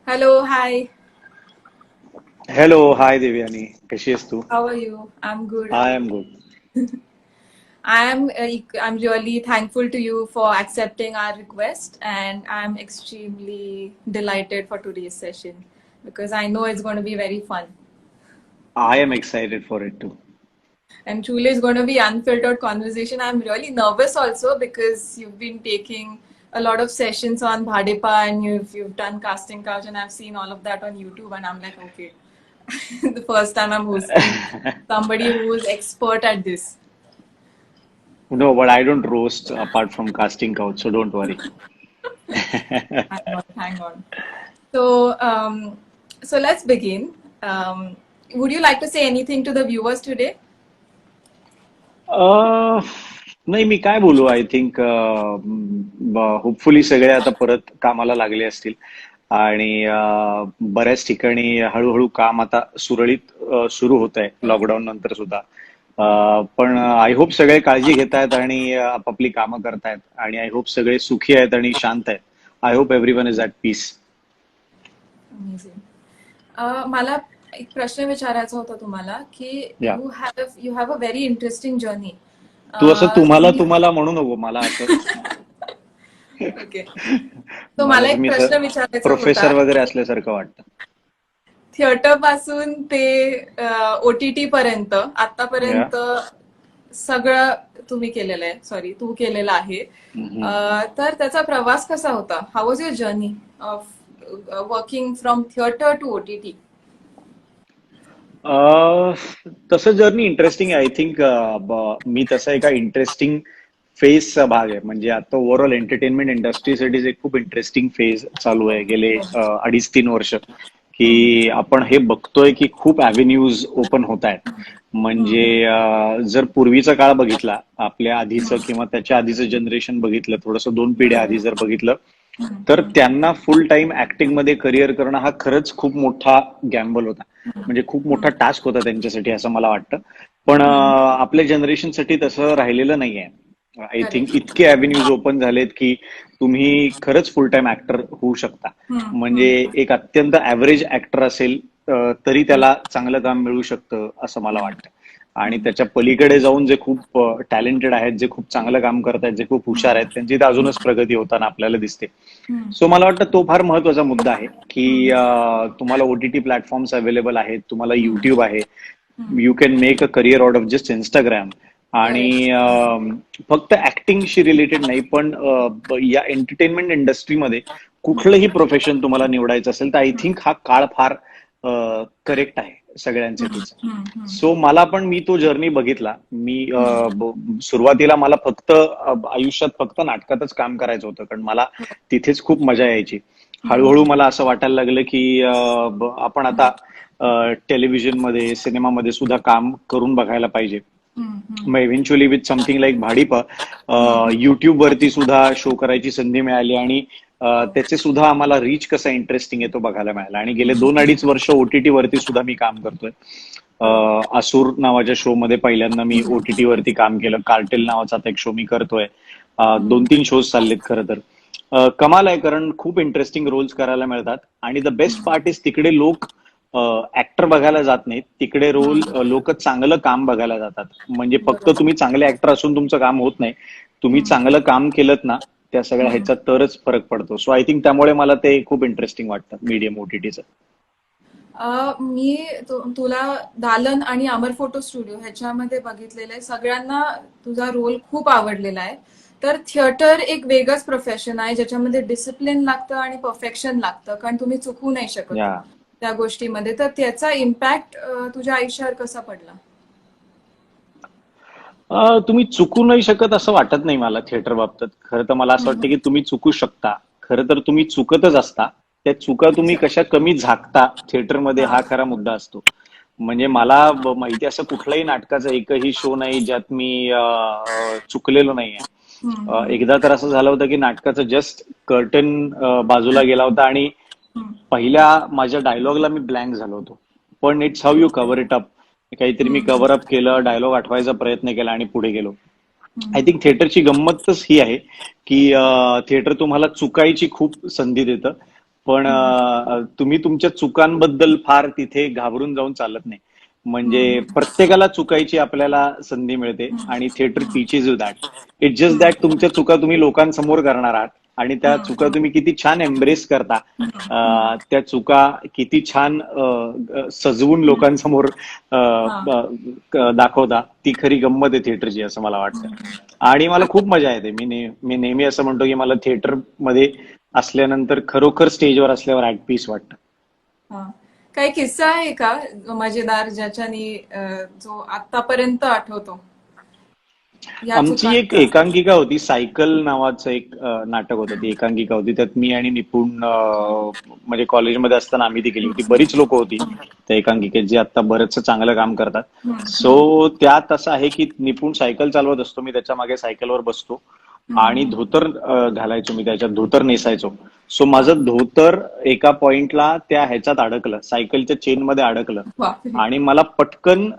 Hello, hi. Hello, हाय देवयानी, कशी आहेस तू? How are you? I'm good. How are I you? Am good. I'm really thankful to you for accepting our request, and I'm extremely delighted for today's session because I know it's going to be very fun. I am excited for it too. And truly, it's going to be unfiltered conversation. I'm really nervous also because you've been taking a lot of sessions on Bhadepa and you've done casting couch, and I've seen all of that on YouTube, and I'm like, okay, the first time I'm hosting somebody who's expert at this. No, but I don't roast apart from casting couch, so don't worry. Hang on, hang on. So, so let's begin. Would you like to say anything to the viewers today? नाही, मी काय बोलू. I think hopefully सगळे आता परत कामाला लागले असतील आणि बऱ्याच ठिकाणी हळूहळू काम आता सुरळीत सुरू होत आहे लॉकडाऊन नंतर सुद्धा. पण आय होप सगळे काळजी घेत आहेत आणि आपापली कामं करतायत आणि आय होप सगळे सुखी आहेत आणि शांत आहेत. I hope everyone is at peace. Amazing. मला एक प्रश्न विचारायचा होता तुम्हाला की या, you have a very interesting journey. तू असं तुम्हाला तुम्ही तुम्हाला म्हणू नको मला असं. ओके. तो मला मला असं एक मी प्रश्न विचारायचा होता प्रोफेसर वगैरे की असल्यासारखं वाटतं. थिएटर पासून ते OTT पर्यंत या. आतापर्यंत सगळं तुम्ही केलेलं आहे, सॉरी तू केलेलं आहे. तर त्याचा प्रवास कसा होता? How was your journey of working from theatre to OTT? तसं जर्नी इंटरेस्टिंग आहे. आय थिंक मी तसा एका इंटरेस्टिंग फेजचा भाग आहे. म्हणजे आता ओव्हरऑल एंटरटेनमेंट इंडस्ट्रीसाठी एक खूप इंटरेस्टिंग फेज चालू आहे गेले 2.5-3 वर्ष. की आपण हे बघतोय की खूप अव्हेन्यूज ओपन होत आहेत. म्हणजे जर पूर्वीचा काळ बघितला, आपल्या आधीचं किंवा त्याच्या आधीचं जनरेशन बघितलं, थोडंसं 2 पिढ्या आधी जर बघितलं, तर त्यांना फुल टाइम ऍक्टिंग मध्ये करिअर करणं हा खरंच खूप मोठा गॅम्बल होता. म्हणजे खूप मोठा टास्क होता त्यांच्यासाठी असं मला वाटतं. पण आपल्या जनरेशनसाठी तसं राहिलेलं नाहीये. I think correct. इतके अव्हेन्यूज ओपन झालेत की तुम्ही खरंच फुल टाइम ऍक्टर होऊ शकता. म्हणजे एक अत्यंत ऍव्हरेज ऍक्टर असेल तरी त्याला चांगलं काम मिळू शकतं असं मला वाटतं. आणि त्याच्या पलीकडे जाऊन जे खूप टॅलेंटेड आहेत, जे खूप चांगलं काम करतायत, जे खूप हुशार आहेत, त्यांची तर अजूनच प्रगती होताना आपल्याला दिसते. सो मला वाटतं तो फार महत्वाचा मुद्दा आहे की तुम्हाला OTT प्लॅटफॉर्म्स अवेलेबल आहेत, तुम्हाला युट्यूब आहे, you can make a career out of just Instagram. आणि करेक्ट. फक्त ऍक्टिंगशी रिलेटेड नाही, पण या एंटरटेनमेंट इंडस्ट्रीमध्ये कुठलंही प्रोफेशन तुम्हाला निवडायचं असेल तर आय थिंक हा काळ फार करेक्ट आहे सगळ्यांसाठीच. सो मी तो जर्नी बघितला. सुरुवातीला मला फक्त आयुष्यात फक्त नाटकातच काम करायचं होतं, कारण मला तिथेच खूप मजा यायची. हळूहळू मला असं वाटायला लागलं की आपण आता टेलिव्हिजनमध्ये, सिनेमामध्ये सुद्धा काम करून बघायला पाहिजे. मग eventually with something like Bhadipa YouTube वरती सुद्धा शो करायची संधी मिळाली आणि त्याचे सुद्धा आम्हाला रीच कसा इंटरेस्टिंग आहे तो बघायला मिळाला. आणि गेले 2-2.5 वर्ष OTT वरती सुद्धा मी काम करतोय. असूर नावाच्या शो मध्ये पहिल्यांदा मी OTT वरती काम केलं. कार्टेल नावाचा आता एक शो मी करतोय. 2-3 शोज चाललेत खरं तर. कमाल आहे, कारण खूप इंटरेस्टिंग रोल्स करायला मिळतात आणि द बेस्ट पार्ट इज तिकडे लोक ऍक्टर बघायला जात नाहीत, तिकडे लोक चांगलं काम बघायला जातात. म्हणजे फक्त बरोबर. तुम्ही चांगले ऍक्टर असून तुमचं काम होत नाही, तुम्ही चांगलं काम केलं ना त्या सगळ्या ह्याच्यात तरच फरक पडतो. सो आय थिंक त्यामुळे मला ते खूप इंटरेस्टिंग वाटतं मीडियम OTTचं. मी तुला दालन आणि अमर फोटो स्टुडिओ ह्याच्यामध्ये बघितलेलं आहे. सगळ्यांना तुझा रोल खूप आवडलेला आहे. तर थिएटर एक वेगळंच प्रोफेशन आहे ज्याच्यामध्ये डिसिप्लिन लागतं आणि परफेक्शन लागतं, कारण तुम्ही चुकू नाही शकत या, त्या गोष्टीमध्ये. तर त्याचा इम्पॅक्ट तुझ्या आयुष्यावर कसा पडला? तुम्ही चुकू नाही शकत असं वाटत नाही मला थिएटर बाबतीत. खरं तर मला असं वाटतं की तुम्ही चुकू शकता. खरं तर तुम्ही चुकतच असता. त्या चुका तुम्ही अच्छा. कशा कमी झाकता थिएटरमध्ये हा. हा खरा मुद्दा असतो. म्हणजे मला माहिती असं कुठल्याही नाटकाचा एकही शो नाही ज्यात मी चुकलेलो नाहीये. हम्म, हम्म, एकदा तर असं झालं होतं की नाटकाचं जस्ट कर्टन बाजूला गेला होता आणि हम्म, पहिल्या माझ्या डायलॉगला मी ब्लँक झालो होतो. पण it's how you cover it up. काहीतरी मी हम्म, कव्हर अप केलं, डायलॉग आठवायचा प्रयत्न केला आणि पुढे गेलो. आय हम्म, थिंक थिएटरची गंमतच ही आहे की थिएटर तुम्हाला चुकायची खूप संधी देतं, पण तुम्ही तुमच्या चुकांबद्दल फार तिथे घाबरून जाऊन चालत नाही. म्हणजे प्रत्येकाला चुकायची आपल्याला संधी मिळते आणि theatre teaches you that. It's just that तुमच्या चुका तुम्ही लोकांसमोर करणार आहात आणि त्या चुका तुम्ही किती छान एम्ब्रेस करता, त्या चुका किती छान सजवून लोकांसमोर दाखवता, ती खरी गंमत आहे थिएटरची असं मला वाटतं. आणि मला खूप मजा येते. मी नेहमी असं म्हणतो की मला थिएटर मध्ये असल्यानंतर खरोखर स्टेजवर असल्यावर ऍट पीस वाटतं. काही किस्सा आहे का मजेदार ज्याच्यानी जो आतापर्यंत आठवतो? आमची एक एकांकिका होती, सायकल नावाचं एक नाटक होतं. ती एकांकिका होती, त्यात मी आणि निपुण म्हणजे कॉलेजमध्ये असताना आम्ही ती केली होती. बरीच लोक होती त्या एकांकिकेत जे आता बरंच चांगलं काम करतात. सो त्यात असं आहे की निपुण सायकल चालवत असतो, मी त्याच्या मागे सायकलवर बसतो आणि धोतर घालायचो, मी त्याच्यात धोतर नेसायचो. सो माझं धोतर एका पॉइंटला त्या ह्याच्यात अडकलं, सायकलच्या चेन मध्ये अडकलं आणि मला पटकन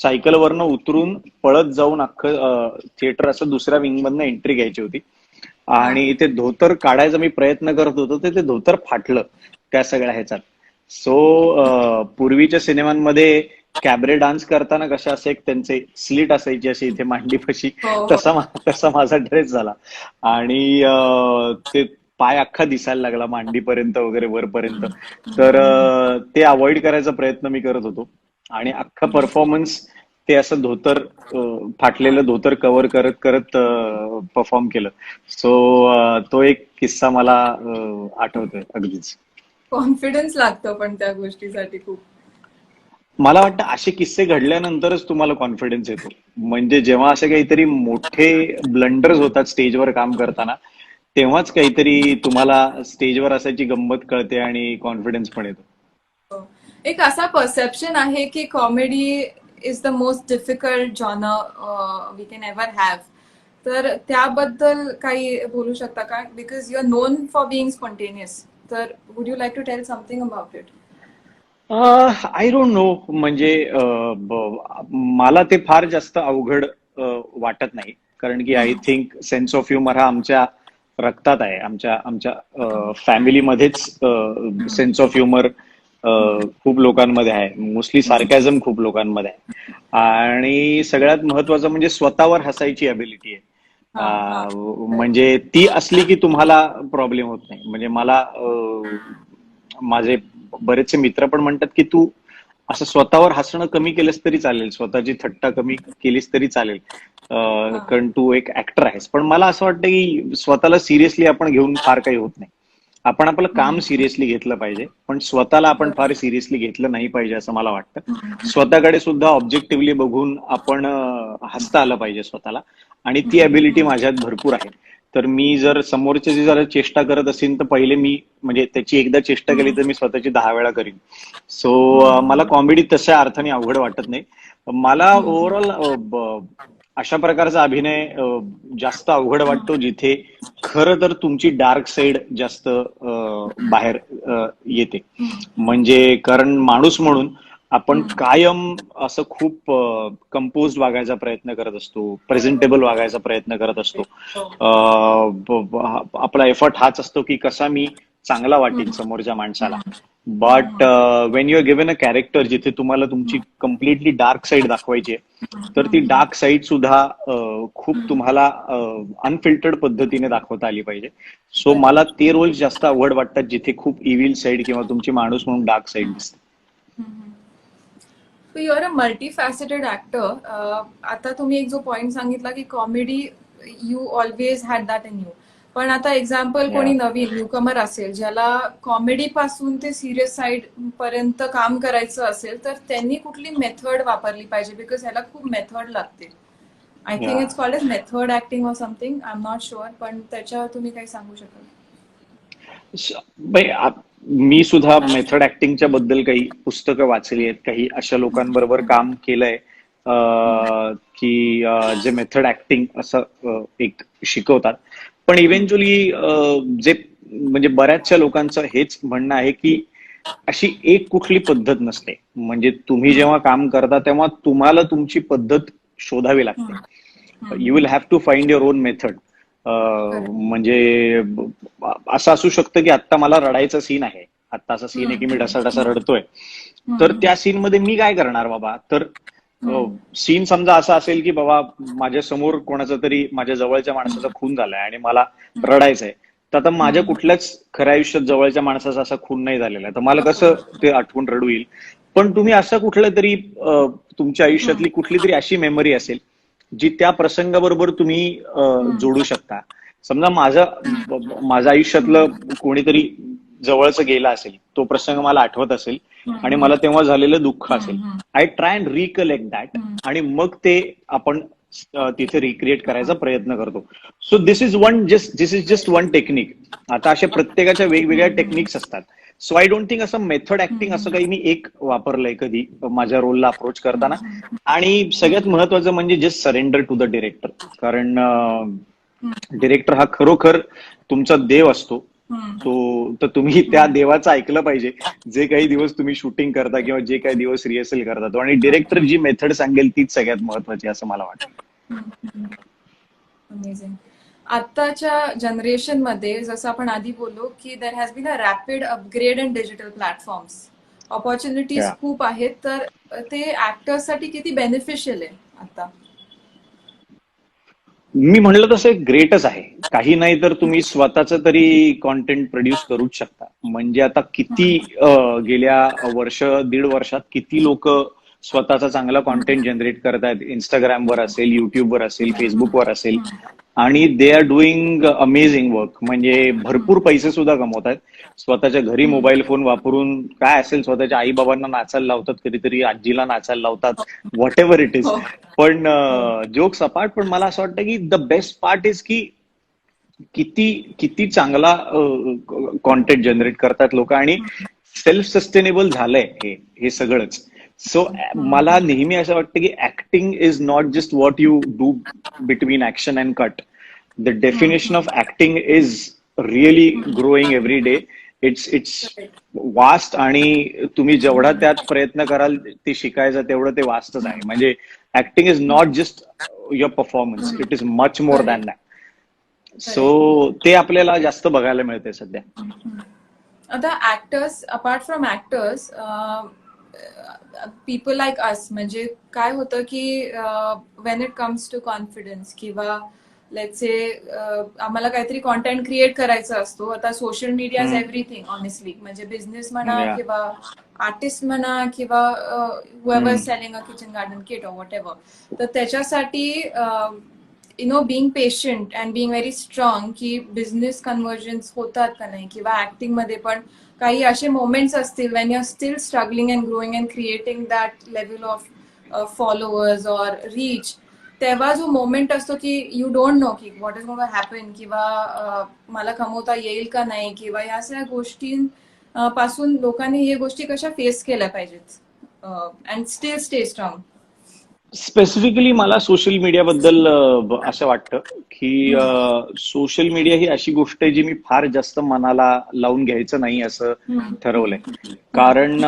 सायकलवरनं उतरून पळत जाऊन अख्खं थिएटर असं दुसऱ्या विंग मधनं एंट्री घ्यायची होती आणि ते धोतर काढायचा मी प्रयत्न करत होतो, ते धोतर फाटलं त्या सगळ्या ह्याच्यात. सो पूर्वीच्या सिनेमांमध्ये कॅबरे डान्स करताना कशा असे एक त्यांचे स्लिट असायची अशी इथे मांडीपाशी, तसा माझा ड्रेस झाला आणि ते पाय अख्खा दिसायला लागला मांडीपर्यंत वगैरे वरपर्यंत. तर ते अवॉइड करायचा प्रयत्न मी करत होतो आणि अख्खा परफॉर्मन्स ते असं धोतर फाटलेलं धोतर कव्हर करत करत परफॉर्म केलं. सो तो एक किस्सा मला आठवतोय अगदीच. कॉन्फिडन्स लागतो पण त्या गोष्टीसाठी खूप. मला वाटतं असे किस्से घडल्यानंतरच तुम्हाला कॉन्फिडन्स येतो. म्हणजे जेव्हा असे काहीतरी मोठे ब्लंडर्स होतात स्टेजवर काम करताना, तेव्हाच काहीतरी तुम्हाला स्टेजवर असायची गंमत कळते आणि कॉन्फिडन्स पण येतो. एक असा परसेप्शन आहे की comedy is the most difficult genre we can ever have, तर त्याबद्दल काही बोलू शकता का? Because you are known for being spontaneous, तर would you like to tell something about it? I don't know. म्हणजे मला ते फार जास्त अवघड वाटत नाही, कारण की I think sense of humour हा आमच्या रक्तात आहे. आमच्या फॅमिलीमध्येच सेन्स ऑफ ह्युमर खूप लोकांमध्ये आहे. मोस्टली सार्कॅझम खूप लोकांमध्ये आहे आणि सगळ्यात महत्वाचं म्हणजे स्वतःवर हसायची अबिलिटी आहे. म्हणजे ती असली की तुम्हाला प्रॉब्लेम होत नाही. म्हणजे मला माझे बरेचसे मित्र पण म्हणतात की तू असं स्वतःवर हसणं कमी केलंस तरी चालेल, स्वतःची थट्टा कमी केलीस तरी चालेल, कारण तू एक ऍक्टर आहेस. पण मला असं वाटतं की स्वतःला सिरियसली आपण घेऊन फार काही होत नाही. आपण आपलं काम सिरियसली घेतलं पाहिजे, पण स्वतःला आपण फार सिरियसली घेतलं नाही पाहिजे असं मला वाटतं. स्वतःकडे सुद्धा ऑब्जेक्टिव्हली बघून आपण हसता आलं पाहिजे स्वतःला, आणि ती अबिलिटी माझ्यात भरपूर आहे. तर मी जर समोरच्याची जरा चेष्टा करत असेल तर पहिले मी म्हणजे त्याची एकदा चेष्टा केली तर मी स्वतःची 10 वेळा करीन. सो मला कॉमेडी तशा अर्थाने अवघड वाटत नाही. मला ओव्हरऑल अशा प्रकारचा अभिनय जास्त अवघड वाटतो जिथे खरं तर तुमची डार्क साईड जास्त बाहेर येते. म्हणजे कारण माणूस म्हणून आपण कायम असं खूप कंपोज वागायचा प्रयत्न करत असतो, प्रेझेंटेबल वागायचा प्रयत्न करत असतो. आपला एफर्ट हाच असतो की कसा मी चांगला वाटेल समोरच्या माणसाला. But when you are given a character जिथे तुम्हाला तुमची कम्प्लिटली डार्क साईड दाखवायची आहे, तर ती डार्क साईड सुद्धा खूप तुम्हाला अनफिल्टर्ड पद्धतीने दाखवता आली पाहिजे. सो मला ते रोल जास्त अवघड वाटतात जिथे खूप इव्हिल साईड किंवा तुमची माणूस म्हणून डार्क साईड दिसते. So you are a multifaceted actor. आता तुम्ही एक जो पॉइंट सांगितला की comedy you always had that in you, पण आता एक्झाम्पल कोणी नवीन न्यूकमर असेल ज्याला कॉमेडी पासून ते सिरियस साइड पर्यंत काम करायचं असेल, तर त्यांनी कुठली मेथड वापरली पाहिजे? बिकॉज ह्याला खूप मेथड लागते. I think it's called as method acting or something, I am not sure, पण त्याच्यावर तुम्ही काही सांगू शकाल? मी सुद्धा मेथड ऍक्टिंगच्या बद्दल काही पुस्तकं वाचली आहेत, काही अशा लोकांबरोबर काम केलंय की जे मेथड ऍक्टिंग असं एक शिकवतात. पण इव्हेंच्युअली जे म्हणजे बऱ्याचशा लोकांचं हेच म्हणणं आहे की अशी एक कुठली पद्धत नसते. म्हणजे तुम्ही जेव्हा काम करता तेव्हा तुम्हाला तुमची पद्धत शोधावी लागते. You will have to find your own method. म्हणजे असं असू शकतं की आता मला रडायचा सीन आहे, आता असा सीन आहे की मी ढसाढसा रडतोय, तर त्या सीन मध्ये मी काय करणार बाबा? तर सीन समजा असा असेल की बाबा माझ्या समोर कोणाचा तरी माझ्या जवळच्या माणसाचा खून झालाय आणि मला रडायचंय, तर आता माझ्या कुठल्याच खऱ्या आयुष्यात जवळच्या माणसाचा असा खून नाही झालेला आहे, तर मला कसं ते आठवण रडू येईल? पण तुम्ही असं कुठलं तरी तुमच्या आयुष्यातली कुठली तरी अशी मेमरी असेल जी त्या प्रसंगाबरोबर तुम्ही जोडू शकता. समजा माझं आयुष्यातलं कोणीतरी जवळचं गेला असेल, तो प्रसंग मला आठवत असेल आणि मला तेव्हा झालेलं दुःख असेल, I try and recollect that, आणि मग ते आपण तिथे रिक्रिएट करायचा प्रयत्न करतो. So this is just one technique. आता अशा प्रत्येकाच्या वेगवेगळ्या टेक्निक्स असतात. सो आय डोंट थिंक असं मेथड ऍक्टिंग असं काही मी एक वापरलंय कधी माझ्या रोलला अप्रोच करताना. आणि सगळ्यात महत्वाचं म्हणजे just surrender to the director. कारण डिरेक्टर हा खरोखर तुमचा देव असतो. तर तुम्ही त्या देवाचं ऐकलं पाहिजे जे काही दिवस तुम्ही शूटिंग करता किंवा जे काही दिवस रिहर्सल करता तो. आणि डिरेक्टर जी मेथड सांगेल तीच सगळ्यात महत्वाची असं मला वाटतं. अमेझिंग. आत्ताच्या जनरेशन मध्ये जसं आपण आधी बोललो की there has been a rapid upgrade in digital platforms, opportunities खूप आहेत, तर ते ऍक्टर्ससाठी किती बेनिफिशियल आहे आता? मी म्हणलं तसं ग्रेटच आहे. काही नाही तर तुम्ही स्वतःच तरी कॉन्टेंट प्रोड्यूस करूच शकता. म्हणजे आता किती गेल्या दीड वर्षात किती लोक स्वतःचा चांगला कॉन्टेंट जनरेट करतायत. इंस्टाग्रामवर असेल, युट्यूबवर असेल, फेसबुकवर असेल, आणि they are doing amazing work. म्हणजे भरपूर पैसे सुद्धा कमवतात. स्वतःच्या घरी मोबाईल फोन वापरून काय असेल, स्वतःच्या आई बाबांना नाचायला लावतात, कधीतरी आजीला नाचायला लावतात, व्हॉट एव्हर इट इज. पण जोक्स अपार्ट, पण मला असं वाटतं की द बेस्ट पार्ट इज की किती किती चांगला कॉन्टेंट जनरेट करतात लोक, आणि सेल्फ सस्टेनेबल झालंय हे सगळंच. सो मला नेहमी असं वाटतं की acting is not just what you do between action and cut. The definition of acting is really growing every day. Its vast, आणि तुम्ही जेवढा त्यात प्रयत्न कराल ते शिकायचं तेवढं ते वास्टच आहे. म्हणजे acting is not just your performance, it is much more than that. So ते आपल्याला जास्त बघायला मिळते सध्या. आता actors, apart from actors, people like us, म्हणजे काय होतं की when it comes to confidence किंवा लेट्स से आम्हाला काहीतरी कॉन्टेंट क्रिएट करायचं असतो. आता social media is everything honestly. म्हणजे बिझनेस म्हणा किंवा आर्टिस्ट म्हणा किंवा whoever selling a kitchen garden kit or what ever, तर त्याच्यासाठी being patient and being very strong की बिझनेस कन्व्हर्जन्स होतात का नाही, किंवा ऍक्टिंग मध्ये पण काही असे मोमेंट्स असतील when you are still struggling and growing and creating that level of followers और रीच, तेव्हा जो मोमेंट असतो की यू डोंट नो की what is going to happen, किंवा मला कमवता येईल का नाही, किंवा या सगळ्या गोष्टी पासून लोकांनी हे गोष्टी कशा फेस केल्या पाहिजेत and still stay strong? Specifically मला सोशल मीडियाबद्दल असं वाटतं की सोशल मीडिया ही अशी गोष्ट आहे जी मी फार जास्त मनाला लावून घ्यायचं नाही असं ठरवलंय. कारण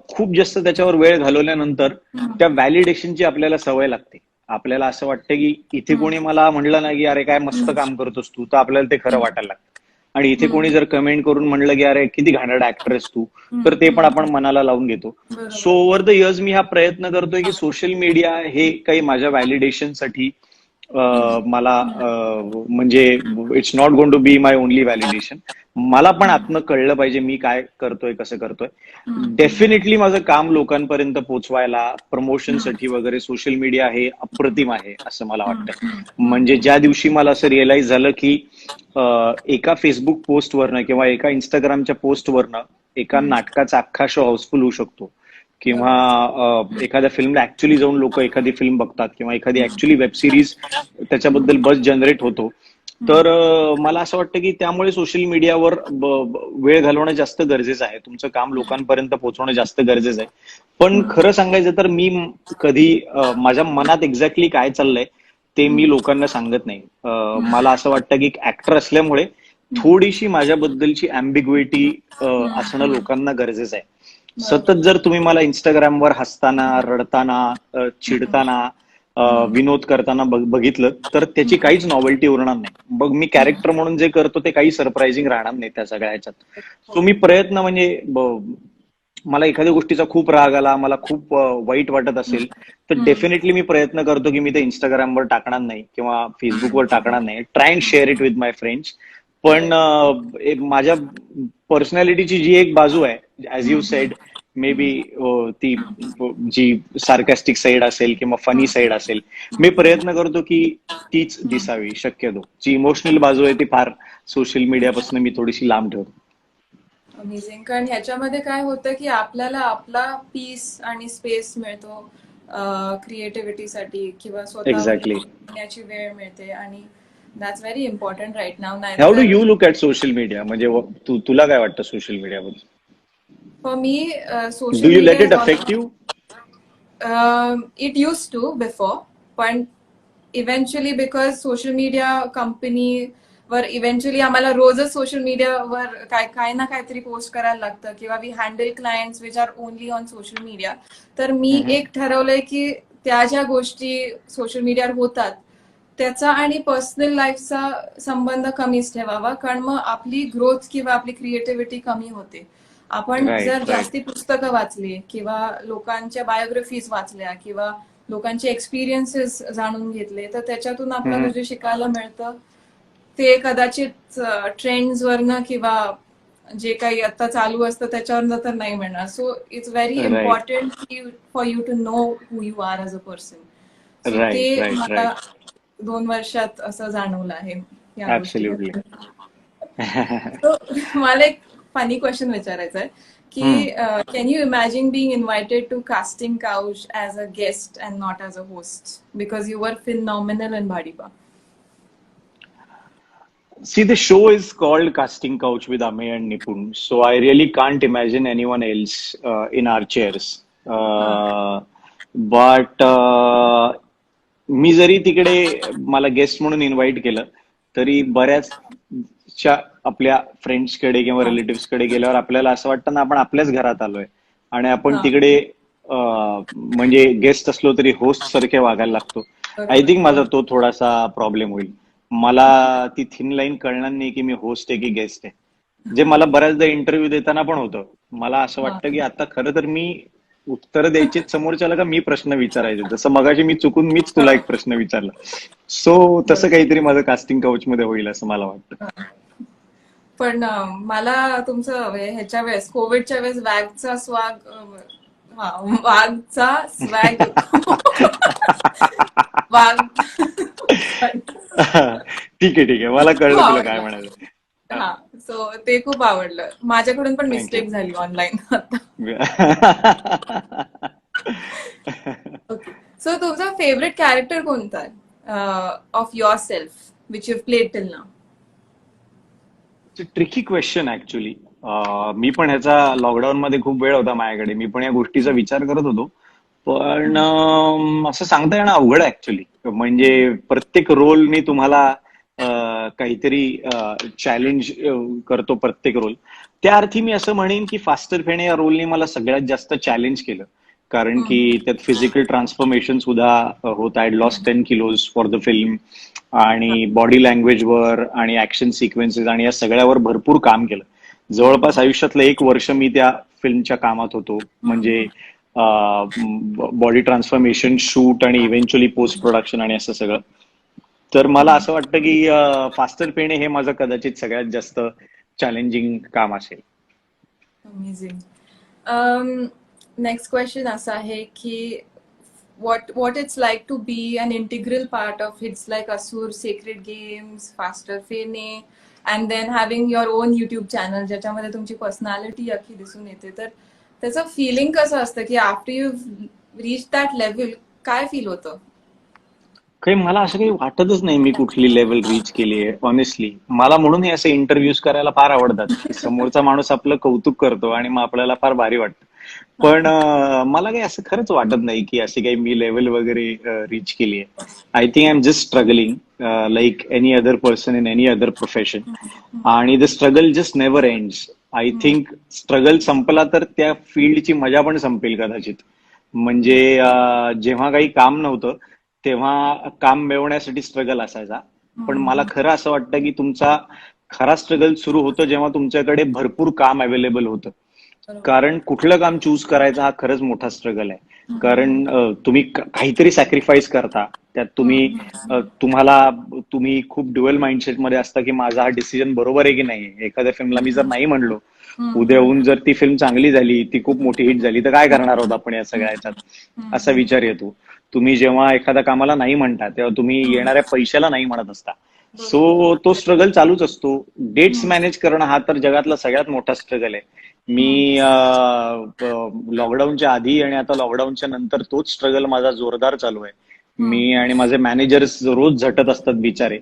खूप जास्त त्याच्यावर वेळ घालवल्यानंतर त्या व्हॅलिडेशनची आपल्याला सवय लागते. आपल्याला असं वाटतं की इथे कोणी मला म्हणलं ना की अरे काय मस्त काम करतोस तू, तर आपल्याला ते खरं वाटायला लागतं. आणि इथे कोणी जर कमेंट करून म्हणलं की अरे किती घाणेरडा ऍक्टर आहेस तू, तर ते पण आपण मनाला लावून घेतो. सो ओव्हर द इयर्स मी हा प्रयत्न करतोय की सोशल मीडिया हे काही माझ्या व्हॅलिडेशनसाठी मला म्हणजे it's not going to be my only validation. मला पण आतनं कळलं पाहिजे मी काय करतोय, कसं करतोय. डेफिनेटली माझं काम लोकांपर्यंत पोहोचवायला, प्रमोशनसाठी वगैरे सोशल मीडिया हे अप्रतिम आहे असं मला वाटतं. म्हणजे ज्या दिवशी मला असं रिअलाइज झालं की एका फेसबुक पोस्टवरनं किंवा एका इंस्टाग्रामच्या पोस्टवरनं एका नाटकाचा अख्खा शो हाऊसफुल होऊ शकतो, किंवा एखाद्या फिल्मला ऍक्च्युअली जाऊन लोक एखादी फिल्म बघतात, किंवा एखादी ऍक्च्युअली वेब सिरीज त्याच्याबद्दल बस जनरेट होतो, तर मला असं वाटतं की त्यामुळे सोशल मीडियावर वेळ घालवणं जास्त गरजेचं आहे. तुमचं काम लोकांपर्यंत पोहोचवणं जास्त गरजेचं आहे. पण खरं सांगायचं तर मी कधी माझ्या मनात एक्झॅक्टली काय चाललंय ते मी लोकांना सांगत नाही. मला असं वाटतं की ऍक्टर असल्यामुळे थोडीशी माझ्याबद्दलची अँबिग्युइटी असणं लोकांना गरजेचं आहे. सतत जर तुम्ही मला इंस्टाग्रामवर हसताना, रडताना, चिडताना, विनोद करताना बघितलं तर त्याची काहीच नॉवेल्टी उरणार नाही. मग मी कॅरेक्टर म्हणून जे करतो ते काही सरप्राइझिंग राहणार नाही त्या सगळ्या ह्याच्यात. सो मी प्रयत्न म्हणजे मला एखाद्या गोष्टीचा खूप राग आला, मला खूप वाईट वाटत असेल तर डेफिनेटली मी प्रयत्न करतो की मी ते इंस्टाग्रामवर टाकणार नाही किंवा फेसबुकवर टाकणार नाही. Try and share it with my friends. पण माझ्या पर्सनॅलिटीची जी एक बाजू आहे, as you sed, may be ती जी सार्कॅस्टिक साईड असेल किंवा फनी साईड असेल, मी प्रयत्न करतो की तीच दिसावी शक्यतो. जी इमोशनल बाजू आहे ती फार सोशल मीडियापासून मी थोडीशी लांब ठेवतो. अमेझिंग. कारण ह्याच्यामध्ये काय होतं की आपल्याला आपला पीस आणि स्पेस मिळतो क्रिएटिव्हिटीसाठी किंवा स्वतःवर एक्झॅक्टली. येण्याची वेळ मिळते आणि that's very important right now. How do नाहीतर you look at social media? म्हणजे तुला काय वाटतं सोशल मीडियाबद्दल? For me do social you let media it is all affect you? It use to before, पण इव्हेंच्युअली बिकॉज सोशल मीडिया कंपनीवर eventually आम्हाला रोजच सोशल मीडियावर काय ना काहीतरी पोस्ट करायला लागतं किंवा we handle clients which are only on social media. तर मी एक ठरवलंय की त्या ज्या गोष्टी सोशल मीडियावर होतात त्याचा आणि पर्सनल लाईफचा संबंध कमीच ठेवावा, कारण मग आपली ग्रोथ किंवा आपली क्रिएटिव्हिटी कमी होते. आपण राईट, जर राईट. जास्ती पुस्तकं वाचली किंवा लोकांच्या बायोग्राफीज वाचल्या किंवा लोकांचे एक्सपिरियन्सेस जाणून घेतले तर त्याच्यातून आपल्याला जे शिकायला मिळतं ते कदाचित ट्रेंड्सवरनं किंवा जे काही आता चालू असतं त्याच्यावरनं तर नाही मिळणार. So it's very right, important for you to know who you are as a person. So right, ते राईट, मला राईट. 2 वर्षात असं जाणवलं आहे या ऍब्सोल्युटली. गोष्टी. So, मला एक फनी क्वेश्चन विचारायचा आहे की can you imagine being invited to casting couch as a guest and not as a host because you were phenomenal in Bhadipa. See, the show is called Casting Couch with Amey and Nipun, so I really can't imagine anyone else in our chairs. But मी जरी तिकडे मला guest म्हणून invite केलं तरी बऱ्याचशा आपल्या फ्रेंड्सकडे किंवा रिलेटिव्हकडे गेल्यावर आपल्याला असं वाटतं ना आपण आपल्याच घरात आलोय आणि आपण तिकडे म्हणजे गेस्ट असलो तरी होस्ट सारखे वागायला लागतो. आय थिंक माझा तो थोडासा प्रॉब्लेम होईल. मला ती थिन लाईन कळणार नाही की मी होस्ट आहे की गेस्ट आहे, जे मला बऱ्याचदा इंटरव्ह्यू देताना पण होतं. मला असं वाटतं की आता खरं तर मी उत्तर द्यायचे समोरच्याला का मी प्रश्न विचारायचे, जसं मगाशी मी चुकून मीच तुला एक प्रश्न विचारला. सो तसं काहीतरी माझं कास्टिंग काउच मध्ये होईल असं मला वाटतं. पण मला तुमचं ह्याच्या वेळेस कोविडच्या वेळेस वॅगचा वाघचा स्वॅग वाघ ठीक आहे, ठीक आहे, मला कळलं तुला काय म्हणायचं. हा, सो ते खूप आवडलं. माझ्याकडून पण थँक्यू. मिस्टेक झाली ऑनलाईन आता. ओके, सो तुमचा फेवरेट कॅरेक्टर कोणता of yourself which you played till now? Tricky question actually. मी पण ह्याचा लॉकडाऊन मध्ये खूप वेळ होता माझ्याकडे, मी पण या गोष्टीचा विचार करत होतो. पण असं सांगता येणं अवघड आहे ऍक्च्युली. म्हणजे प्रत्येक रोलनी तुम्हाला काहीतरी चॅलेंज करतो प्रत्येक रोल. त्या अर्थी मी असं म्हणेन की फास्टर फेणे या रोलनी मला सगळ्यात जास्त चॅलेंज केलं, कारण की त्यात फिजिकल ट्रान्सफॉर्मेशन सुद्धा होत. I lost 10 kilos for the film आणि बॉडी लँग्वेजवर आणि ऍक्शन सिक्वेन्सेस आणि या सगळ्यावर भरपूर काम केलं. जवळपास आयुष्यातलं 1 वर्ष मी त्या फिल्मच्या कामात होतो. म्हणजे बॉडी ट्रान्सफॉर्मेशन, शूट आणि इव्हेंच्युअली पोस्ट प्रोडक्शन आणि असं सगळं. तर मला असं वाटतं की फास्टर पेणे हे माझं कदाचित सगळ्यात जास्त चॅलेंजिंग काम असेल. अमेझिंग. नेक्स्ट क्वेश्चन असा आहे की what it's like to be an integral part of hits like Asur, Sacred Games, Faster Fene, and then having your own YouTube channel ज्याच्यामध्ये तुमची पर्सनॅलिटी अख्खी दिसून येते. तर त्याचं फिलिंग कसं असतं की after you reach that level काय फील होतं? काही मला असं काही वाटतच नाही मी कुठली लेवल रीच केली आहे ऑनेस्टली. मला म्हणून हे असे इंटरव्ह्यूज करायला फार आवडतात की समोरचा माणूस आपलं कौतुक करतो आणि मग आपल्याला फार भारी वाटतं. पण मला काही असं खरंच वाटत नाही की अशी काही मी लेवल वगैरे रीच केली आहे. I think I am just struggling like any other person in any other profession. आणि the struggle just never ends. I think struggle संपला तर त्या फील्डची मजा पण संपेल कदाचित. म्हणजे जेव्हा काही काम नव्हतं तेव्हा काम मिळवण्यासाठी स्ट्रगल असायचा. पण मला हम्म. खरं असं वाटतं की तुमचा खरा स्ट्रगल सुरू होतो जेव्हा तुमच्याकडे भरपूर काम अवेलेबल होतं. बरोबर. कारण कुठलं काम चूज करायचं हा खरंच मोठा स्ट्रगल आहे. हम्म. कारण तुम्ही काहीतरी सॅक्रिफाईस करता त्यात. तुम्हाला तुम्ही खूप ड्युअल माइंडसेट मध्ये असता की माझा हा डिसिजन बरोबर आहे की नाही. एखाद्या फिल्मला मी जर नाही म्हणलो, उद्या हम्म. होऊन जर ती फिल्म चांगली झाली, ती खूप मोठी हिट झाली, तर काय करणार आहोत आपण या सगळ्या ह्याच्यात, असा हम्म. विचार येतो. तुम्ही जेव्हा एखाद्या कामाला नाही म्हणता तेव्हा तुम्ही हम्म. येणाऱ्या पैशाला नाही म्हणत असता. बरोबर. सो तो स्ट्रगल चालूच असतो. डेट्स हम्म. मॅनेज करणं हा तर जगातला सगळ्यात मोठा स्ट्रगल आहे. हम्म. मी लॉकडाऊनच्या आधी आणि आता लॉकडाऊनच्या नंतर तोच स्ट्रगल माझा जोरदार चालू आहे. हम्म. मी आणि माझे मॅनेजर्स रोज झटत असतात बिचारे.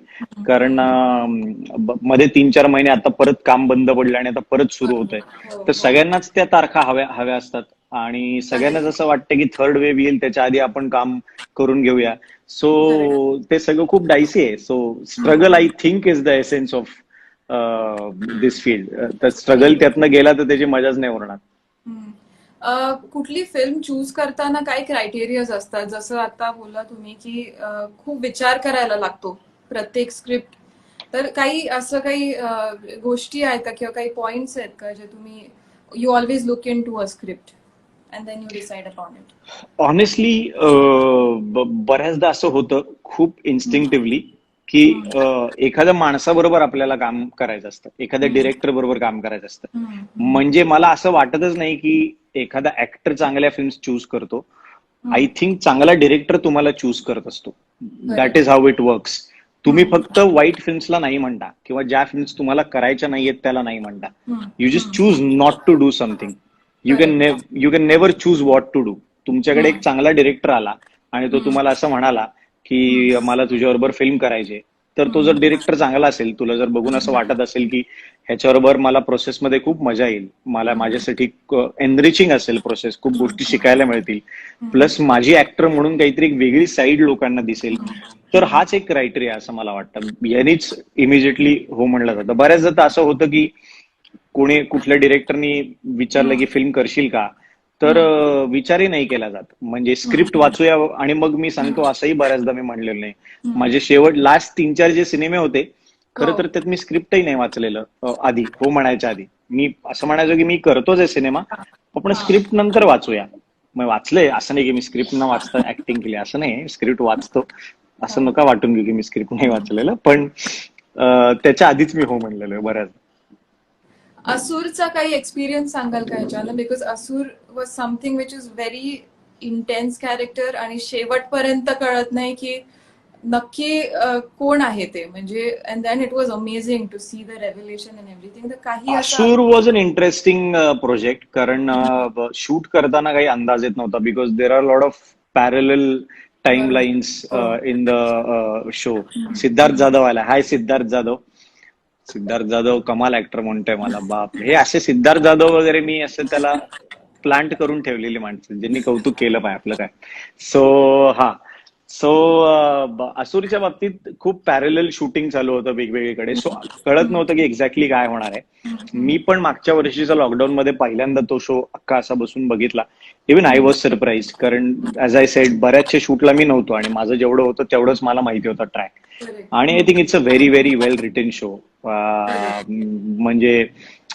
कारण हम्म. मध्ये 3-4 महिने आता परत काम बंद पडलं आणि आता परत सुरू होतंय. हो तर हो. सगळ्यांनाच त्या तारखा हव्या हव्या असतात आणि सगळ्यांनाच करेक्ट. असं वाटतं की थर्ड वेव्ह येईल त्याच्या आधी आपण काम करून घेऊया. करेक्ट. सो ते सगळं खूप डायसी आहे. So struggle I think is the essence of this field. तर स्ट्रगल ठीक आहे. त्यातनं गेला तर त्याची मजाच नाही उरणार. हम्म. कुठली फिल्म चूज करताना काय क्रायटेरियाज असतात? जसं आता बोलला तुम्ही की खूप विचार करायला लागतो प्रत्येक स्क्रिप्ट. तर काही असं काही गोष्टी आहेत का किंवा काही पॉइंट्स आहेत का जे तुम्ही you always look into a script and then you decide upon it? Honestly बऱ्याचदा असं होतं खूप इन्स्टिंक्टिव्हली की एखाद्या माणसाबरोबर आपल्याला काम करायचं असतं, एखाद्या डिरेक्टर बरोबर काम करायचं असतं. म्हणजे मला असं वाटतच नाही की एखादा ऍक्टर चांगल्या फिल्म्स चूज करतो. आय थिंक चांगला डिरेक्टर तुम्हाला चूज करत असतो. That is how it works. तुम्ही फक्त वाईट फिल्म्सला नाही म्हणता किंवा ज्या फिल्म्स तुम्हाला करायच्या नाहीयेत त्याला नाही म्हणता. You just choose not to do something. Correct. You can never choose what to do. तुमच्याकडे एक चांगला डिरेक्टर आला आणि तो तुम्हाला असं म्हणाला की मला तुझ्याबरोबर फिल्म करायचे, तर तो जर डिरेक्टर चांगला असेल, तुला जर बघून असं वाटत असेल की ह्याच्याबरोबर मला प्रोसेसमध्ये खूप मजा येईल, मला माझ्यासाठी एनरिचिंग असेल प्रोसेस, खूप गोष्टी शिकायला मिळतील, प्लस माझी ऍक्टर म्हणून काहीतरी एक वेगळी साईड लोकांना दिसेल, तर हाच एक क्रायटेरिया असं मला वाटतं. यांनीच इमिजिएटली हो म्हणलं जातं. बऱ्याचदा असं होतं की कोणी कुठल्या डिरेक्टरनी विचारलं की फिल्म करशील का, तर विचारही नाही केला जात. म्हणजे स्क्रिप्ट वाचूया आणि मग मी सांगतो असंही बऱ्याचदा मी म्हणलेलं नाही. माझे शेवट लास्ट 3-4 जे सिनेमे होते, खरं तर त्यात मी स्क्रिप्टही नाही वाचलेलं आधी, हो म्हणायच्या आधी. मी असं म्हणायचो की मी करतोच आहे सिनेमा, पण स्क्रिप्ट नंतर वाचूया. मग वाचलंय, असं नाही की मी स्क्रिप्ट न वाचता ऍक्टिंग केली, असं नाही. स्क्रिप्ट वाचतो, असं नका वाटून घेऊ की मी स्क्रिप्ट नाही वाचलेलं, पण त्याच्या आधीच मी हो म्हणलेलो आहे बऱ्याच. असूरचा काही एक्सपिरियन्स सांगाल का ह्याच्यानं? Because Asur was something which is very intense character आणि शेवटपर्यंत कळत नाही की नक्की कोण आहे ते. म्हणजे and then it was amazing to see the revelation and everything. तर काही असा Asur was an interesting project. कारण शूट करताना काही अंदाज येत नव्हता, because there are lot of parallel time बरोबर. लाईन्स हो. In the show. Siddharth Jadhav आला. हाय सिद्धार्थ जाधव. सिद्धार्थ जाधव कमाल ऍक्टर म्हणतोय मला. बाप, हे असे सिद्धार्थ जाधव वगैरे मी असं त्याला प्लांट करून ठेवलेली माणसं ज्यांनी कौतुक केलं पाहिजे आपलं काय. सो हा, सो असुरीच्या बाबतीत खूप पॅरल शूटिंग चालू होतं वेगवेगळीकडे. सो कळत नव्हतं की एक्झॅक्टली काय होणार आहे. मी पण मागच्या वर्षीचा लॉकडाऊन मध्ये पहिल्यांदा तो शो अख्खा असा बसून बघितला. इव्हन आय वॉज सरप्राईज, कारण ॲज आय सेड बऱ्याचशा शूटला मी नव्हतो आणि माझं जेवढं होतं तेवढंच मला माहिती होतं ट्रॅक. आणि I think it's a very very well written show. म्हणजे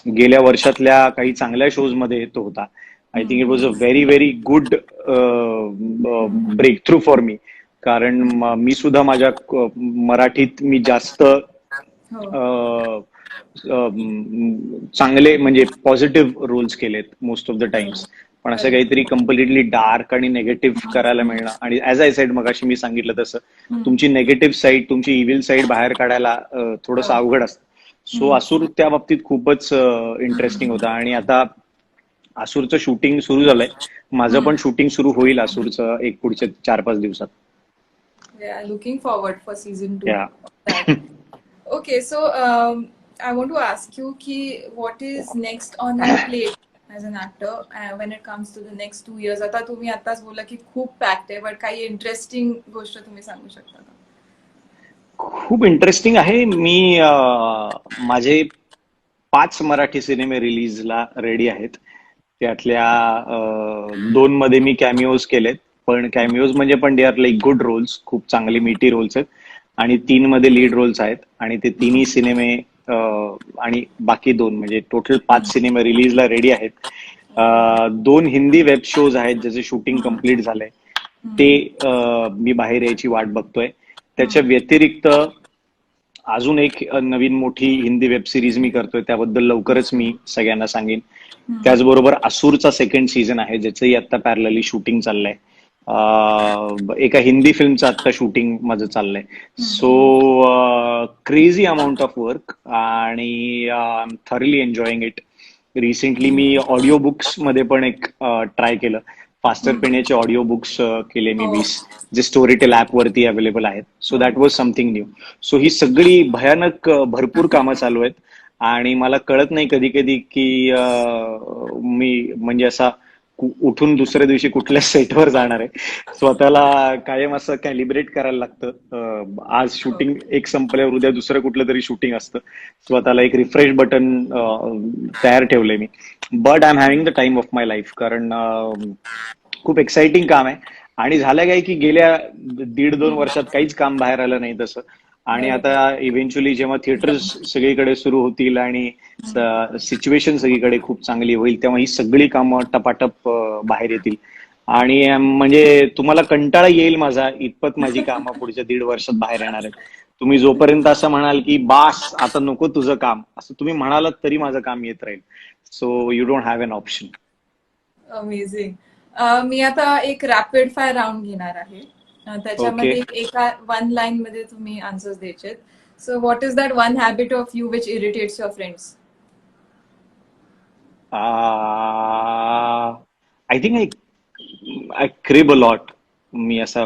गेल्या वर्षातल्या काही चांगल्या शोज मध्ये तो होता. I think it was a very very good breakthrough for me. कारण मी सुद्धा माझ्या मराठीत मी जास्त चांगले म्हणजे पॉझिटिव्ह रोल्स केलेत मोस्ट ऑफ द टाइम्स. पण असं काहीतरी कम्प्लिटली डार्क आणि निगेटिव्ह करायला मिळणं, आणि ऍज आय साईड मगाशी मी सांगितलं तसं तुमची नेगेटिव्ह साईड, तुमची इव्हिल साईड बाहेर काढायला थोडंसं अवघड असतं. सो असुर त्या बाबतीत खूपच इंटरेस्टिंग होता. आणि आता असुरचं शूटिंग सुरू झालंय. माझं पण शूटिंग सुरू होईल असुरचं एक पुढच्या 4-5 दिवसात. लुकिंग फॉरवर्ड फॉर सीझन 2 या that. Okay, so I want to ask you ki what is next on your plate as an actor when it comes to the next 2 years? आता तुम्ही आताच बोला की खूप पॅक्ड आहे, बट काही interesting गोष्ट तुम्ही सांगू शकता का? खूप इंटरेस्टिंग आहे. मी माझे 5 मराठी सिनेमे रिलीजला रेडी आहेत. त्यातल्या 2 मध्ये मी कॅमिओज केलेत. पण कॅमिओज म्हणजे पण they are like good roles, खूप चांगले मिटी रोल्स आहेत आणि 3 मध्ये लीड रोल्स आहेत आणि ते तिन्ही सिनेमे आणि बाकी 2 म्हणजे टोटल 5 सिनेमे रिलीजला रेडी आहेत. 2 हिंदी वेब शोज आहेत ज्याचे शूटिंग कम्प्लीट झालंय, ते मी बाहेर यायची वाट बघतोय. त्याच्या व्यतिरिक्त अजून एक नवीन मोठी हिंदी वेब सिरीज मी करतोय, त्याबद्दल लवकरच मी सगळ्यांना सांगेन. त्याचबरोबर असूरचा सेकंड सीझन आहे ज्याचंही आता पॅरलली शूटिंग चाललंय. एका हिंदी फिल्मचं आता शूटिंग माझं चाललंय. So crazy amount of work आणि I am thoroughly enjoying it. Recently मी ऑडिओ बुक्स मध्ये पण एक ट्राय केलं. फास्टर पेण्याचे ऑडिओ बुक्स केले मी 20, जे स्टोरीटेल ऍप वरती अवेलेबल आहेत. So that was something new. So ही सगळी भयानक भरपूर कामं चालू आहेत आणि मला कळत नाही कधी कधी की मी म्हणजे असा उठून दुसऱ्या दिवशी कुठल्या सेटवर जाणार आहे. स्वतःला कायम असं कॅलिब्रेट करायला लागतं. आज शूटिंग एक संपल्यावर उद्या दुसरं कुठलं तरी शूटिंग असतं. स्वतःला एक रिफ्रेश बटन तयार ठेवलंय मी. But I am having the time of my life, कारण खूप एक्साइटिंग काम आहे. आणि झालं काय की गेल्या 1.5-2 वर्षात काहीच काम बाहेर आलं नाही तसं. आणि आता इव्हेंच्युअली जेव्हा थिएटर्स सगळीकडे सुरू होतील आणि सिच्युएशन सगळीकडे खूप चांगली होईल, तेव्हा ही सगळी कामं टपाटप बाहेर येतील. आणि म्हणजे तुम्हाला कंटाळा येईल माझा, इतपत माझी कामं पुढच्या 1.5 वर्षात बाहेर येणार आहेत. तुम्ही जोपर्यंत असं म्हणाल की बास आता नको तुझं काम, असं तुम्ही म्हणालात तरी माझं काम येत राहील. So you don't have an option. Amazing. मी आता एक रॅपिड फायर राऊंड घेणार आहे. त्याच्यामध्ये एका 1 लाईन मध्ये तुम्ही आन्सर्स द्यायचे. So what is that one habit of you which irritates your friends? I think I crib a lot. मी असा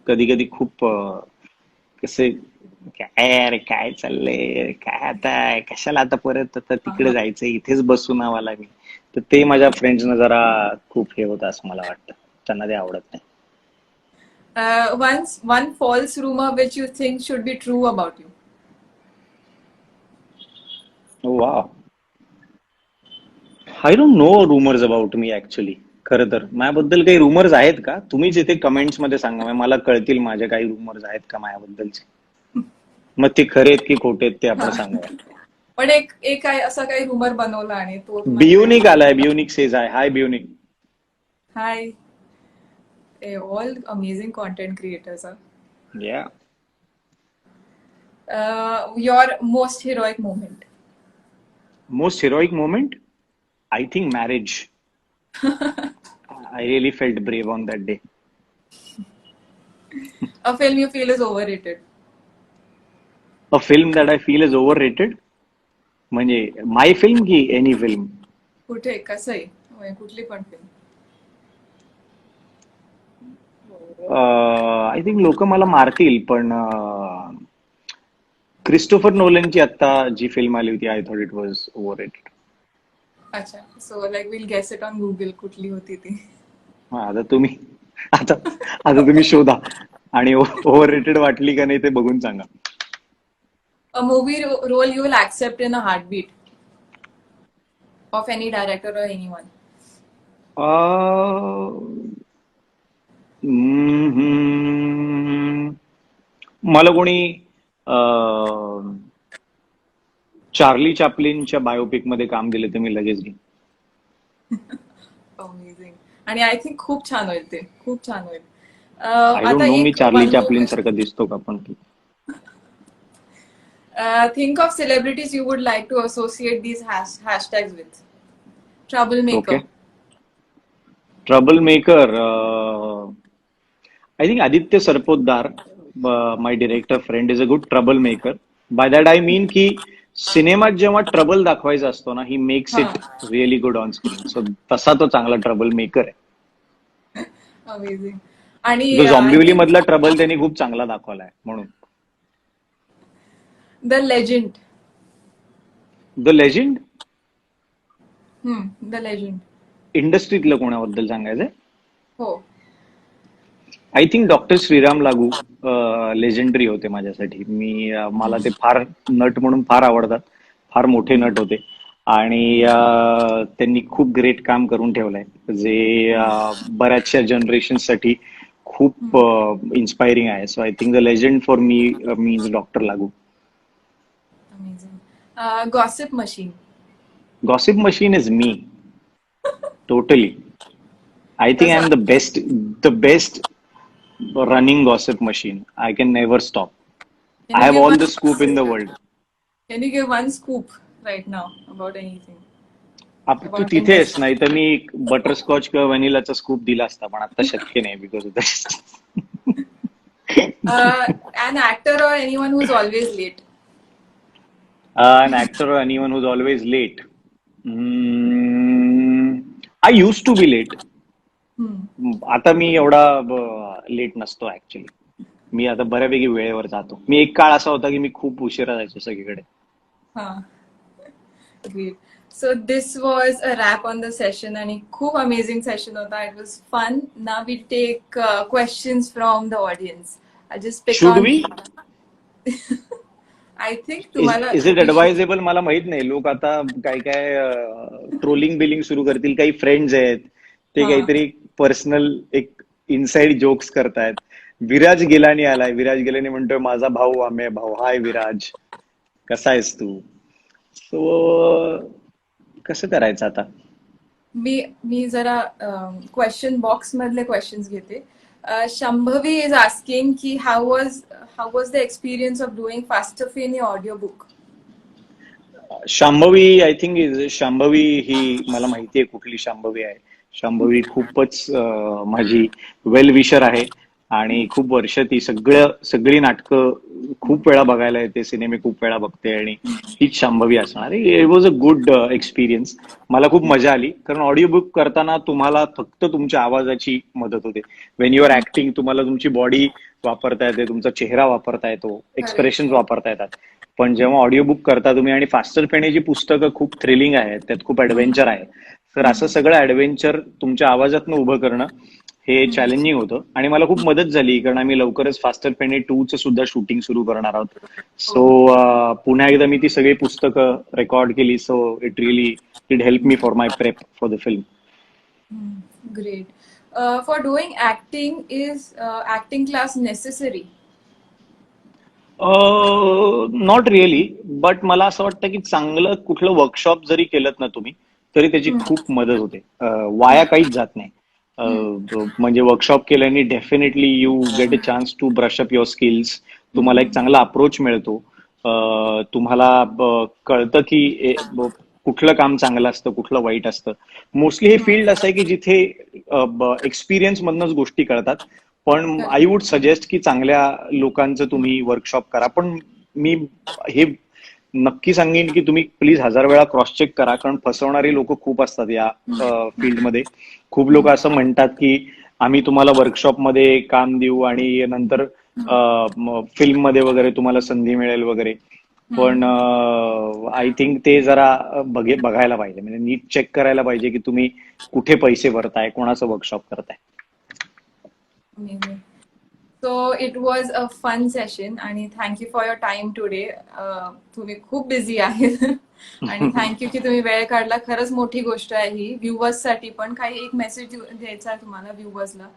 कधी कधी खूप कसे काय चाललंय, काय आता कशाला आता परत आता तिकडे जायचं, इथेच बसून आम्हाला मी. तर ते माझ्या फ्रेंड्सना जरा खूप हे होतं असं मला वाटतं, त्यांना ते आवडत नाही. One false rumor which you think should be true about you? वा, I don't no rumours about me actually. खरं तर माझ्याबद्दल काही रुमर्स आहेत का? तुम्हीच इथे कमेंट्स मध्ये सांगा, मला कळतील माझ्या काही रुमर्स आहेत का माझ्याबद्दलचे. मग ते खरे आहेत की खोटे आहेत ते आपण सांगा. पण एक असा काही रुमर बनवला आणि तो बियुनिक आलाय. बियुनिक सेज आहे. हाय बियुनिक. हाय. All amazing content creators are. Yeah. Your most heroic moment? Most heroic moment? I think marriage. I really felt brave on that day. A film you feel is overrated? A film that I feel is overrated? म्हणजे माय film की any film? कुठे कसंही, कुठली पण film. I think लोक मला मारतील, पण क्रिस्टोफर नोलनची आता जी फिल्म आली होती, I thought it was overrated. अच्छा, so like will guess it on Google कुठली होती ती. आता तुम्ही शोधा आणि ओव्हररेटेड वाटली का नाही ते बघून सांगा. A movie role you will accept in a heartbeat of any director or anyone? मला कोणी चार्ली चॅपलिनच्या बायोपिक मध्ये काम दिलं तर मी लगेच घेईन. अमेझिंग. आणि आय थिंक खूप छान होईल ते, खूप छान होईल. I don't no me Charlie Chaplin सारखा दिसतो का? पण think of celebrities you would like to associate these hashtags with. Troublemaker. Okay. Troublemaker. I think Aditya Sarpotdar, my director friend, is a good troublemaker. By that I mean की सिनेमात जेव्हा trouble दाखवायचा असतो ना, he makes it really good on screen. So तसा तो चांगला trouble maker आहे. अमेझिंग. आणि झॉम्बिवली मधला ट्रबल त्यांनी खूप चांगला दाखवलाय म्हणून. The legend. The legend? The legend. इंडस्ट्रीतलं कोणाबद्दल सांगायचंय? हो. आय थिंक डॉक्टर श्रीराम लागू लेजेंडरी होते माझ्यासाठी. मला ते फार नट म्हणून फार आवडतात. फार मोठे नट होते आणि त्यांनी खूप ग्रेट काम करून ठेवलंय, जे बऱ्याचशा जनरेशनसाठी खूप इन्स्पायरिंग आहे. So I think the legend for me means doctor लागू. Amazing. Gossip machine. Gossip machine is me, totally. I think Because I'm the best running gossip machine. I can never stop. can I you have give all one the scoop in the world. can you give one scoop right now about anything तू about तिथेस, industry? नाही तर मी butterscotch किंवा व्हॅनिलाचा scoop दिला असता, पण आता शक्य नाही because An actor or anyone who's always late. an actor or anyone who's always late. I used to be late. Hmm. आता मी एवढा लेट नसतो ऍक्च्युली. मी आता बऱ्यापैकी वेळेवर जातो. मी एक काळ असा होता की मी खूप उशिरा जायचो सगळीकडे. Huh. Great. So this was a wrap on the session and एक खूप amazing session होता. It was fun. Now we take questions from the audience. I just pick should on. वी? I think तुम्हाला is it we should. Advisable? मला माहित नाही. लोक आता काय काय ट्रोलिंग बिलिंग सुरू करतील. काही फ्रेंड्स आहेत, ते हाँ. काहीतरी पर्सनल एक इनसाइड जोक्स करतायत. विराज गिलानी आलाय. विराज गिलानी म्हणतोय माझा भाऊ आम्ही भाऊ. हाय विराज, कसा आहेस तू? सो कसं करायचं आता? मी मी जरा क्वेश्चन बॉक्स मधले क्वेश्चन्स घेते. शंभवी इज आस्किंग की how was the experience of doing Faster Fene audio book. Shambhavi, I think Shambhavi ही मला माहितीये कुठली शांभवी आहे. शांभवी खूपच माझी वेल विशर आहे आणि खूप वर्ष ती सगळी नाटकं खूप वेळा बघायला येते, सिनेमे खूप वेळा बघते आणि हीच शांभवी असणार. It was a good experience. मला खूप मजा आली, कारण ऑडिओ बुक करताना तुम्हाला फक्त तुमच्या आवाजाची मदत होते. वेन युअर ऍक्टिंग तुम्हाला तुमची बॉडी वापरता येते, तुमचा चेहरा वापरता येतो, एक्सप्रेशन वापरता येतात. पण जेव्हा ऑडिओ बुक करता तुम्ही, आणि फास्टर फेणेची पुस्तकं खूप थ्रिलिंग आहेत, त्यात खूप ऍडव्हेंचर आहे, तर असं सगळं ऍडव्हेंचर तुमच्या आवाजातनं उभं करणं हे चॅलेंजिंग होतं. आणि मला खूप मदत झाली, कारण आम्ही लवकरच फास्टर फेणे 2 चं सुद्धा शूटिंग सुरू करणार आहोत. सो पुन्हा एकदा मी ती सगळी पुस्तकं रेकॉर्ड केली. So it really it help me for my prep for the film. Great. For doing acting, is acting class necessary? Not really, but मला असं वाटतं की चांगलं कुठलं वर्कशॉप जरी केलं ना तुम्ही, तरी त्याची खूप मदत होते. वाया काहीच जात नाही. म्हणजे वर्कशॉप केल्याने definitely you get a chance to brush up your skills. तुम्हाला एक चांगला अप्रोच मिळतो. तुम्हाला कळतं की कुठलं काम चांगलं असतं, कुठलं वाईट असतं. मोस्टली हे फील्ड असं आहे की जिथे एक्सपिरियन्स मधनच गोष्टी कळतात. पण आय वुड सजेस्ट की चांगल्या लोकांचं तुम्ही वर्कशॉप करा. पण मी हे नक्की सांगेन की तुम्ही प्लीज 1000 वेळा क्रॉस चेक करा, कारण फसवणारी लोक खूप असतात या फील्डमध्ये. खूप लोक असं म्हणतात की आम्ही तुम्हाला वर्कशॉपमध्ये काम देऊ आणि नंतर फिल्ममध्ये वगैरे तुम्हाला संधी मिळेल वगैरे. पण आय थिंक ते जरा बघायला पाहिजे, म्हणजे नीट चेक करायला पाहिजे की तुम्ही कुठे पैसे भरताय, कोणाचं वर्कशॉप करताय. Amazing. So it was a fun session आणि thank you for your time today. तुम्ही खूप बिझी आहेत आणि थँक्यू की तुम्ही वेळ काढला. खरंच मोठी गोष्ट आहे ही व्ह्युअर्स साठी. पण काही एक मेसेज द्यायचा आहे तुम्हाला व्ह्युअर्सला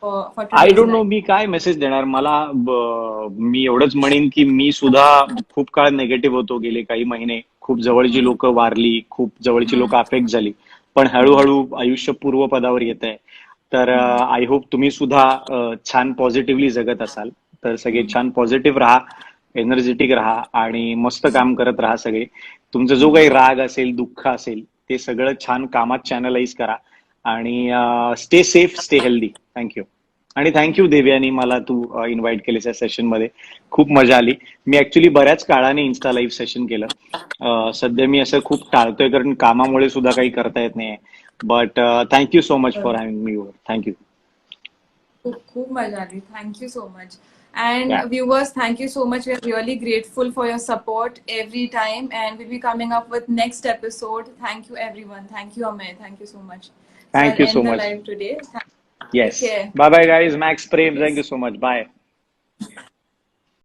for I today's don't know life? मी काय मेसेज देणार. मी एवढंच म्हणेन की मी सुद्धा खूप काळ नेगेटिव्ह होतो. गेले काही महिने खूप जवळची लोक वारली, खूप जवळची लोक अफेक्ट झाली. पण हळूहळू आयुष्य पूर्वपदावर येत आहे. तर आय होप तुम्ही सुद्धा छान पॉझिटिव्हली जगत असाल. तर सगळे छान पॉझिटिव्ह राहा, एनर्जेटिक राहा आणि मस्त काम करत राहा सगळे. तुमचा जो काही राग असेल, दुःख असेल, ते सगळं छान कामात चॅनलाइज करा आणि stay safe, stay healthy. Thank you. आणि थँक्यू देवयानी, मला तू इन्व्हाइट केलेस या सेशन मध्ये. खूप मजा आली. मी ऍक्च्युली बऱ्याच काळाने इन्स्टा लाईव्ह सेशन केलं. सध्या मी असं खूप टाळतोय, कारण कामामुळे सुद्धा काही करता येत नाही. But thank you so much for having me over. Thank you. खूप खूप मजा आली. Thank you so much. And viewers, thank you so much. We are really grateful for your support every time, and we'll be coming up with next episode. Thank you, everyone. Thank you, Amay. Thank you so much. So thank you I'll so end the much. live today. Yes. Take care. Bye bye guys. Max प्रेम. Yes. Thank you so much. Bye.